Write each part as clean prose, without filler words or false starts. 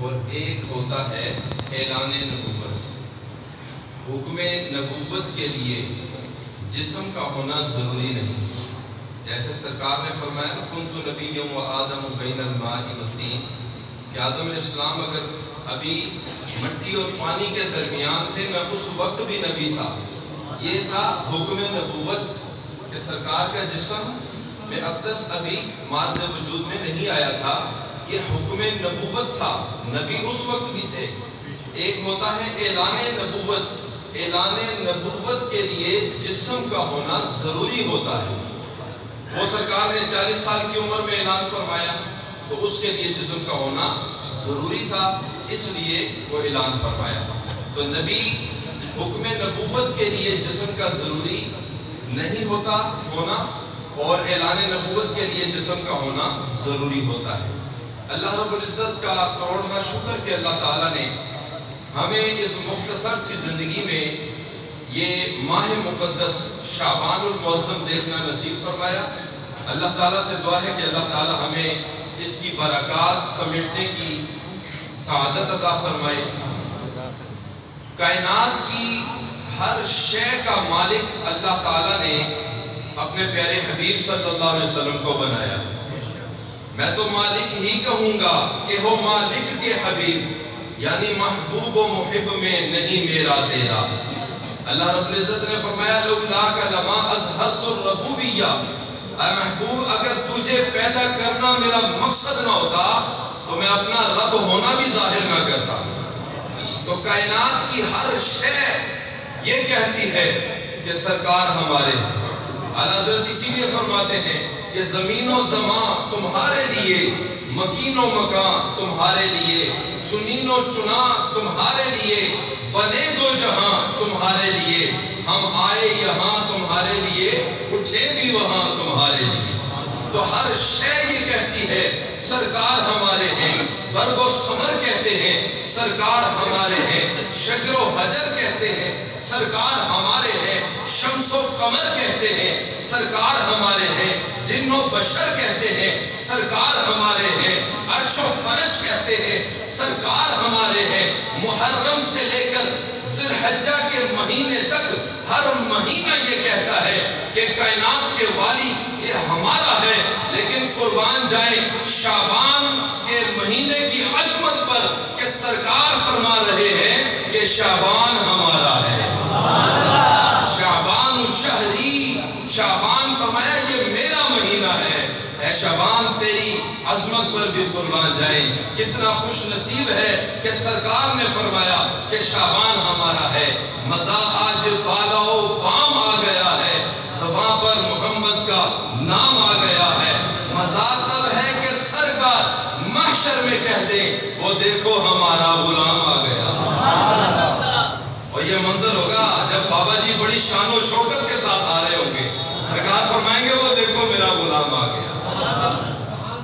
اور ایک ہوتا ہے اعلان نبوت۔ حکم نبوت کے لیے جسم کا ہونا ضروری نہیں، جیسے سرکار نے فرمایا کنت نبی و آدم بین الماء والطین کہ آدم علیہ السلام اگر ابھی مٹی اور پانی کے درمیان تھے، میں اس وقت بھی نبی تھا۔ یہ تھا حکم نبوت کہ سرکار کا جسم میں اقدس ابھی ماض وجود میں نہیں آیا تھا، یہ حکم نبوت تھا، نبی اس وقت بھی تھے۔ ایک ہوتا ہے اعلان نبوت، اعلان نبوت کے لیے جسم کا ہونا ضروری ہوتا ہے۔ وہ سرکار نے 40 سال کی عمر میں اعلان فرمایا تو اس کے لیے جسم کا ہونا ضروری تھا، اس لیے وہ اعلان فرمایا۔ تو نبی حکم نبوت کے لیے جسم کا ضروری نہیں ہوتا ہونا، اور اعلان نبوت کے لیے جسم کا ہونا ضروری ہوتا ہے۔ اللہ رب العزت کا کروڑواں شکر کہ اللہ تعالیٰ نے ہمیں اس مختصر سی زندگی میں یہ ماہ مقدس شعبان المعظم دیکھنا نصیب فرمایا۔ اللہ تعالیٰ سے دعا ہے کہ اللہ تعالیٰ ہمیں اس کی برکات سمیٹنے کی سعادت عطا فرمائے۔ کائنات کی ہر شے کا مالک اللہ تعالیٰ نے اپنے پیارے حبیب صلی اللہ علیہ وسلم کو بنایا۔ میں تو مالک ہی کہوں گا کہ ہو مالک کے حبیب، یعنی محبوب و محب میں نہیں میرا تیرا۔ اللہ رب العزت نے فرمایا لولاک لما اظہرت الربوبیہ، اے محبوب اگر تجھے پیدا کرنا میرا مقصد نہ ہوتا تو میں اپنا رب ہونا بھی ظاہر نہ کرتا۔ تو کائنات کی ہر شے یہ کہتی ہے کہ سرکار ہمارے ہیں۔ اعلیٰ حضرت اسی لیے فرماتے ہیں کہ زمین و زمان تمہارے لیے، مکین و مکان تمہارے لیے، چنین و چنا تمہارے لیے، بنے دو جہاں تمہارے لیے، ہم آئے یہاں تمہارے لیے، اٹھے بھی وہاں تمہارے لیے۔ تو ہر شے یہ کہتی ہے سرکار ہمارے ہیں۔ برگ و ثمر کہتے ہیں سرکار ہمارے ہیں، شجر و حجر کہتے ہیں سرکار ہمارے ہیں، شمس و قمر کہتے ہیں سرکار ہمارے ہیں، جن و بشر کہتے ہیں سرکار ہمارے ہیں، عرش و فرش کہتے ہیں سرکار ہمارے ہیں۔ محرم سے لے کر ذی الحجہ کے مہینے تک ہر مہینہ یہ کہتا ہے کہ کائنات کے والی یہ ہمارا ہے، لیکن قربان جائیں شعبان کے مہینے کی عظمت پر کہ سرکار فرما رہے ہیں کہ شعبان ہمارا ہے۔ شعبان شہری، شعبان فرمایا یہ میرا مہینہ ہے۔ اے شعبان تیری عظمت پر بھی قربان جائیں۔ کتنا خوش نصیب ہے کہ سرکار نے فرمایا کہ شعبان ہمارا ہے۔ مزہ آج بالا و بام آ گیا ہے، زباں پر محمد کا نام آ گیا ہے۔ مزہ تب ہے کہ سرکار محشر میں کہہ دیں وہ دیکھو ہمارا غلام آ گیا۔ اور یہ منظر ہوگا جب بابا جی بڑی شان و شوکت کے ساتھ آ رہے ہوں گے، سرکار فرمائیں گے وہ دیکھو میرا غلام آ گیا۔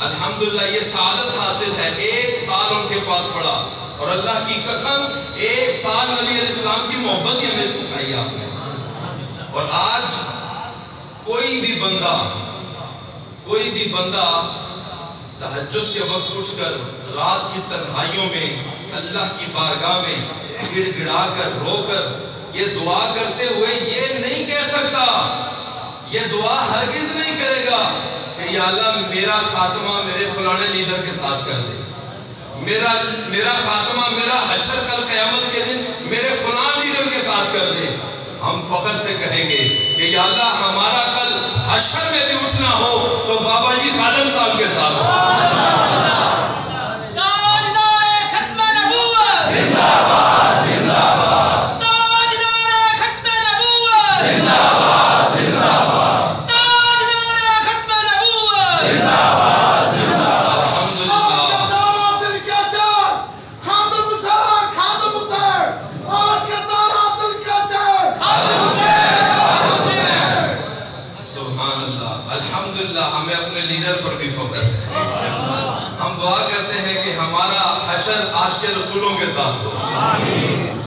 الحمدللہ یہ سعادت حاصل ہے۔ ایک سال ان کے پاس پڑا، اور اللہ کی قسم ایک سال نبی علیہ السلام کی محبت یہ مل سکھائی آپ نے۔ اور آج کوئی بھی بندہ تہجد کے وقت اٹھ کر رات کی تنہائیوں میں اللہ کی بارگاہ میں گڑ گڑا کر رو کر یہ دعا کرتے ہوئے یہ نہیں کہہ سکتا، یہ دعا ہرگز نہیں کرے گا کہ یا اللہ میرا خاتمہ میرے فلانے لیڈر کے ساتھ کر دے، میرا خاتمہ میرا حشر کل قیامت کے دن میرے فلاں لیڈر کے ساتھ کر دے۔ ہم فخر سے کہیں گے کہ یا اللہ ہمارا کل حشر میں بھی اٹھنا ہو تو بابا جی خادم صاحب کے ساتھ ہو۔ ہمیں اپنے لیڈر پر بھی فخر ہے۔ ہم دعا کرتے ہیں کہ ہمارا حشر عاشق رسولوں کے ساتھ ہو۔